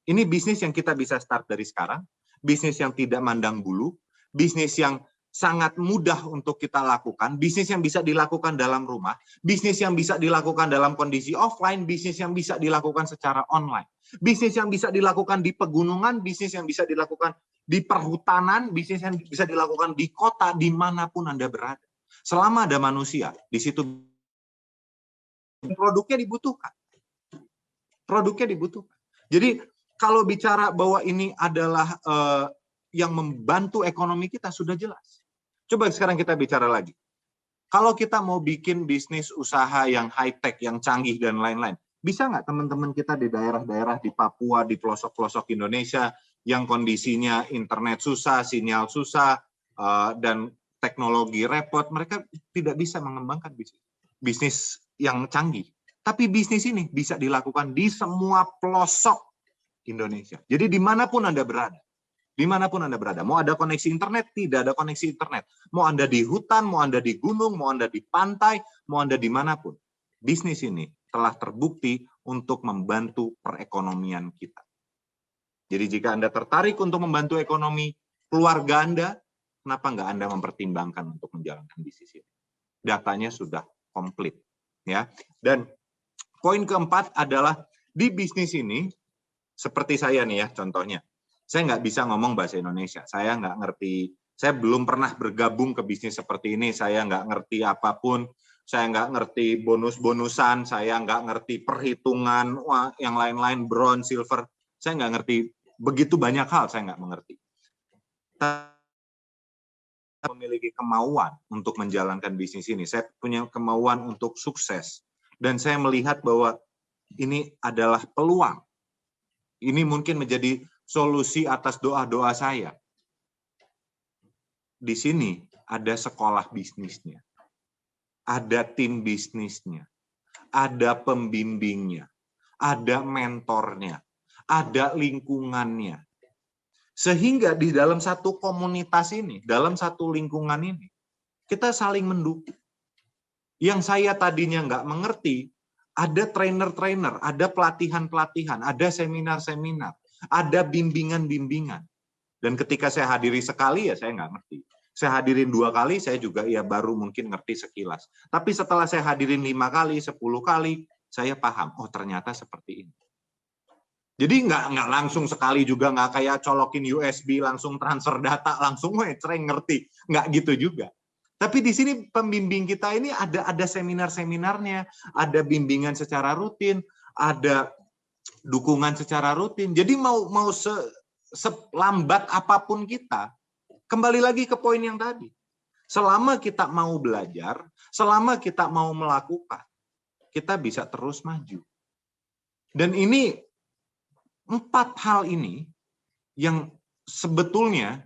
Ini bisnis yang kita bisa start dari sekarang, bisnis yang tidak mandang bulu, bisnis yang sangat mudah untuk kita lakukan, bisnis yang bisa dilakukan dalam rumah, bisnis yang bisa dilakukan dalam kondisi offline, bisnis yang bisa dilakukan secara online, bisnis yang bisa dilakukan di pegunungan, bisnis yang bisa dilakukan di perhutanan, bisnis yang bisa dilakukan di kota, dimanapun Anda berada. Selama ada manusia, di situ produknya dibutuhkan. Jadi kalau bicara bahwa ini adalah yang membantu ekonomi kita sudah jelas. Coba sekarang kita bicara lagi. Kalau kita mau bikin bisnis usaha yang high-tech, yang canggih, dan lain-lain, bisa nggak teman-teman kita di daerah-daerah di Papua, di pelosok-pelosok Indonesia, yang kondisinya internet susah, sinyal susah, dan teknologi repot, mereka tidak bisa mengembangkan bisnis yang canggih. Tapi bisnis ini bisa dilakukan di semua pelosok Indonesia. Jadi dimanapun Anda berada. Mau ada koneksi internet, tidak ada koneksi internet. Mau Anda di hutan, mau Anda di gunung, mau Anda di pantai, mau Anda dimanapun. Bisnis ini telah terbukti untuk membantu perekonomian kita. Jadi jika Anda tertarik untuk membantu ekonomi keluarga Anda, kenapa nggak Anda mempertimbangkan untuk menjalankan bisnis ini? Datanya sudah komplit. Ya. Dan poin keempat adalah di bisnis ini, seperti saya nih ya contohnya. Saya nggak bisa ngomong bahasa Indonesia, saya nggak ngerti, saya belum pernah bergabung ke bisnis seperti ini, saya nggak ngerti apapun, saya nggak ngerti bonus-bonusan, saya nggak ngerti perhitungan, yang lain-lain, bronze, silver, saya nggak ngerti, begitu banyak hal saya nggak mengerti. Saya memiliki kemauan untuk menjalankan bisnis ini, saya punya kemauan untuk sukses, dan saya melihat bahwa ini adalah peluang. Ini mungkin menjadi solusi atas doa-doa saya. Di sini ada sekolah bisnisnya, ada tim bisnisnya, ada pembimbingnya, ada mentornya, ada lingkungannya. Sehingga di dalam satu komunitas ini, dalam satu lingkungan ini, kita saling mendukung. Yang saya tadinya nggak mengerti, ada trainer-trainer, ada pelatihan-pelatihan, ada seminar-seminar, ada bimbingan-bimbingan. Dan ketika saya hadiri sekali, ya saya nggak ngerti. Saya hadirin 2 kali, saya juga ya baru mungkin ngerti sekilas. Tapi setelah saya hadirin 5 kali, 10 kali, saya paham, oh ternyata seperti ini. Jadi nggak langsung sekali juga, nggak kayak colokin USB, langsung transfer data, langsung cereng ngerti. Nggak gitu juga. Tapi di sini pembimbing kita ini ada seminar-seminarnya, ada bimbingan secara rutin, ada dukungan secara rutin. Jadi mau selambat apapun kita, kembali lagi ke poin yang tadi. Selama kita mau belajar, selama kita mau melakukan, kita bisa terus maju. Dan ini 4 hal ini yang sebetulnya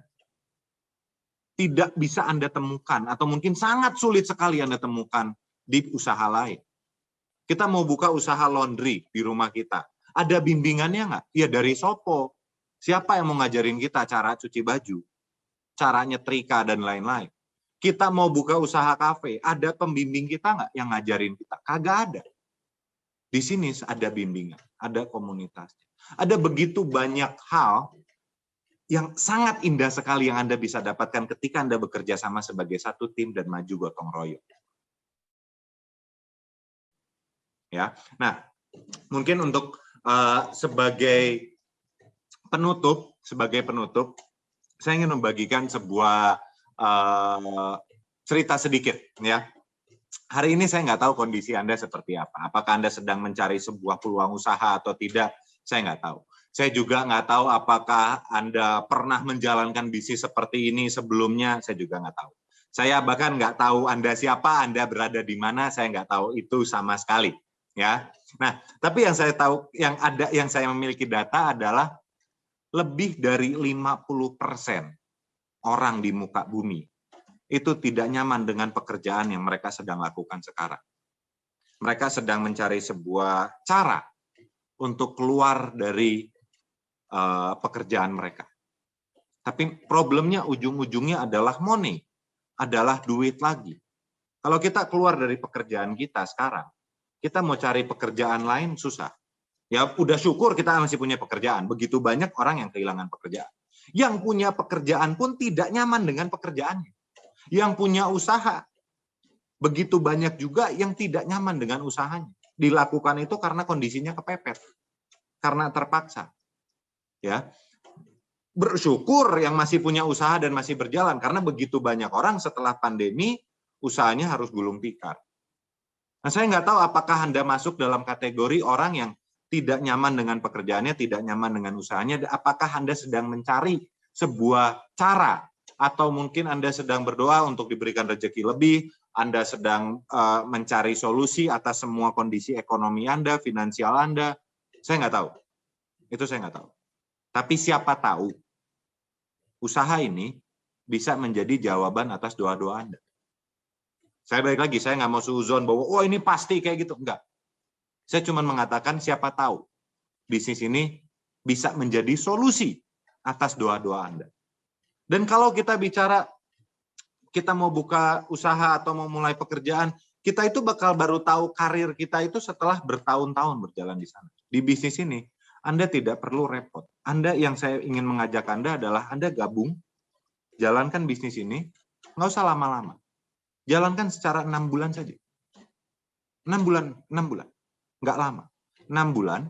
tidak bisa Anda temukan, atau mungkin sangat sulit sekali Anda temukan di usaha lain. Kita mau buka usaha laundry di rumah kita. Ada bimbingannya nggak? Ya dari Sopo. Siapa yang mau ngajarin kita cara cuci baju? Cara nyetrika dan lain-lain. Kita mau buka usaha kafe. Ada pembimbing kita nggak yang ngajarin kita? Kagak ada. Di sini ada bimbingan, ada komunitasnya. Ada begitu banyak hal yang sangat indah sekali yang Anda bisa dapatkan ketika Anda bekerja sama sebagai satu tim dan maju gotong royong. Ya, nah mungkin untuk sebagai penutup, saya ingin membagikan sebuah cerita sedikit. Ya, hari ini saya nggak tahu kondisi Anda seperti apa. Apakah Anda sedang mencari sebuah peluang usaha atau tidak? Saya nggak tahu. Saya juga nggak tahu apakah Anda pernah menjalankan bisnis seperti ini sebelumnya, saya juga nggak tahu. Saya bahkan nggak tahu Anda siapa, Anda berada di mana, saya nggak tahu itu sama sekali. Ya, nah, tapi yang saya tahu, yang saya memiliki data adalah lebih dari 50% orang di muka bumi itu tidak nyaman dengan pekerjaan yang mereka sedang lakukan sekarang. Mereka sedang mencari sebuah cara untuk keluar dari pekerjaan mereka. Tapi problemnya ujung-ujungnya adalah money, adalah duit lagi. Kalau kita keluar dari pekerjaan kita sekarang, kita mau cari pekerjaan lain susah. Ya udah syukur kita masih punya pekerjaan. Begitu banyak orang yang kehilangan pekerjaan. Yang punya pekerjaan pun tidak nyaman dengan pekerjaannya. Yang punya usaha, begitu banyak juga yang tidak nyaman dengan usahanya. Dilakukan itu karena kondisinya kepepet, karena terpaksa. Ya, bersyukur yang masih punya usaha dan masih berjalan, karena begitu banyak orang setelah pandemi usahanya harus gulung tikar. Nah, saya nggak tahu apakah Anda masuk dalam kategori orang yang tidak nyaman dengan pekerjaannya, tidak nyaman dengan usahanya. Apakah Anda sedang mencari sebuah cara, atau mungkin Anda sedang berdoa untuk diberikan rezeki lebih, Anda sedang mencari solusi atas semua kondisi ekonomi Anda, finansial Anda. Saya nggak tahu. Itu saya nggak tahu. Tapi siapa tahu usaha ini bisa menjadi jawaban atas doa-doa Anda. Saya balik lagi, saya nggak mau suuzon bahwa oh ini pasti kayak gitu. Enggak. Saya cuma mengatakan siapa tahu bisnis ini bisa menjadi solusi atas doa-doa Anda. Dan kalau kita bicara kita mau buka usaha atau mau mulai pekerjaan, kita itu bakal baru tahu karir kita itu setelah bertahun-tahun berjalan di sana. Di bisnis ini, Anda tidak perlu repot. Anda, yang saya ingin mengajak Anda adalah Anda gabung, jalankan bisnis ini, nggak usah lama-lama. Jalankan secara 6 bulan saja. 6 bulan. Nggak lama. 6 bulan,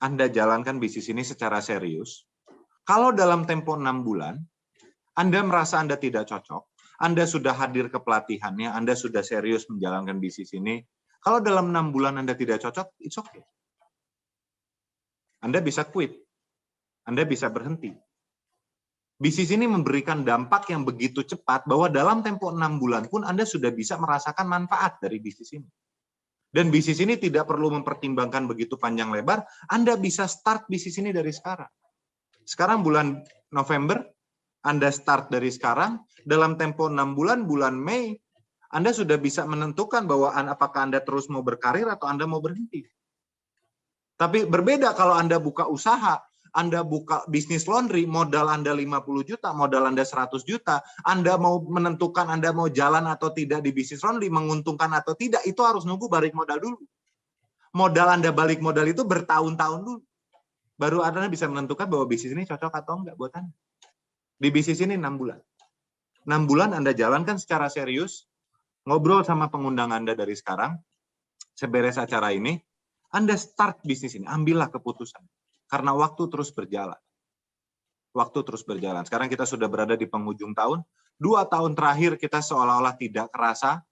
Anda jalankan bisnis ini secara serius. Kalau dalam tempo 6 bulan, Anda merasa Anda tidak cocok, Anda sudah hadir ke pelatihannya, Anda sudah serius menjalankan bisnis ini, kalau dalam 6 bulan Anda tidak cocok, it's okay. Anda bisa quit. Anda bisa berhenti. Bisnis ini memberikan dampak yang begitu cepat bahwa dalam tempo 6 bulan pun Anda sudah bisa merasakan manfaat dari bisnis ini. Dan bisnis ini tidak perlu mempertimbangkan begitu panjang lebar, Anda bisa start bisnis ini dari sekarang. Sekarang bulan November, Anda start dari sekarang, dalam tempo 6 bulan, bulan Mei, Anda sudah bisa menentukan bahwa apakah Anda terus mau berkarir atau Anda mau berhenti. Tapi berbeda kalau Anda buka usaha, Anda buka bisnis laundry, modal Anda 50 juta, modal Anda 100 juta, Anda mau menentukan Anda mau jalan atau tidak di bisnis laundry, menguntungkan atau tidak, itu harus nunggu balik modal dulu. Modal Anda balik modal itu bertahun-tahun dulu. Baru Anda bisa menentukan bahwa bisnis ini cocok atau enggak buat Anda. Di bisnis ini 6 bulan. 6 bulan Anda jalankan secara serius, ngobrol sama pengundang Anda dari sekarang, seberes acara ini, Anda start bisnis ini, ambillah keputusan. Karena waktu terus berjalan. Waktu terus berjalan. Sekarang kita sudah berada di penghujung tahun, 2 tahun terakhir kita seolah-olah tidak kerasa,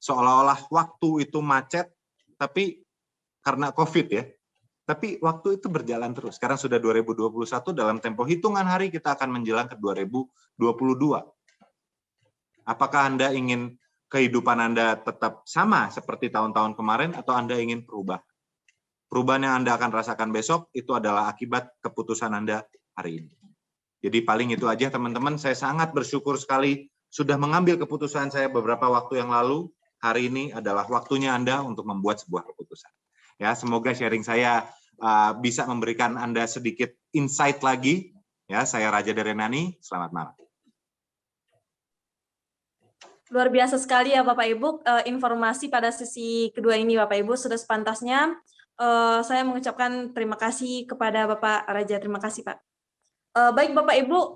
seolah-olah waktu itu macet, tapi karena COVID ya, tapi waktu itu berjalan terus. Sekarang sudah 2021, dalam tempo hitungan hari kita akan menjelang ke 2022. Apakah Anda ingin kehidupan Anda tetap sama seperti tahun-tahun kemarin, atau Anda ingin perubahan? Perubahan yang Anda akan rasakan besok itu adalah akibat keputusan Anda hari ini. Jadi paling itu aja teman-teman, saya sangat bersyukur sekali sudah mengambil keputusan saya beberapa waktu yang lalu. Hari ini adalah waktunya Anda untuk membuat sebuah keputusan. Ya, semoga sharing saya bisa memberikan Anda sedikit insight lagi. Ya, saya Raja dari Nani, selamat malam. Luar biasa sekali ya Bapak Ibu, informasi pada sesi kedua ini Bapak Ibu sudah sepantasnya. Saya mengucapkan terima kasih kepada Bapak Raja, terima kasih Pak. Baik Bapak Ibu,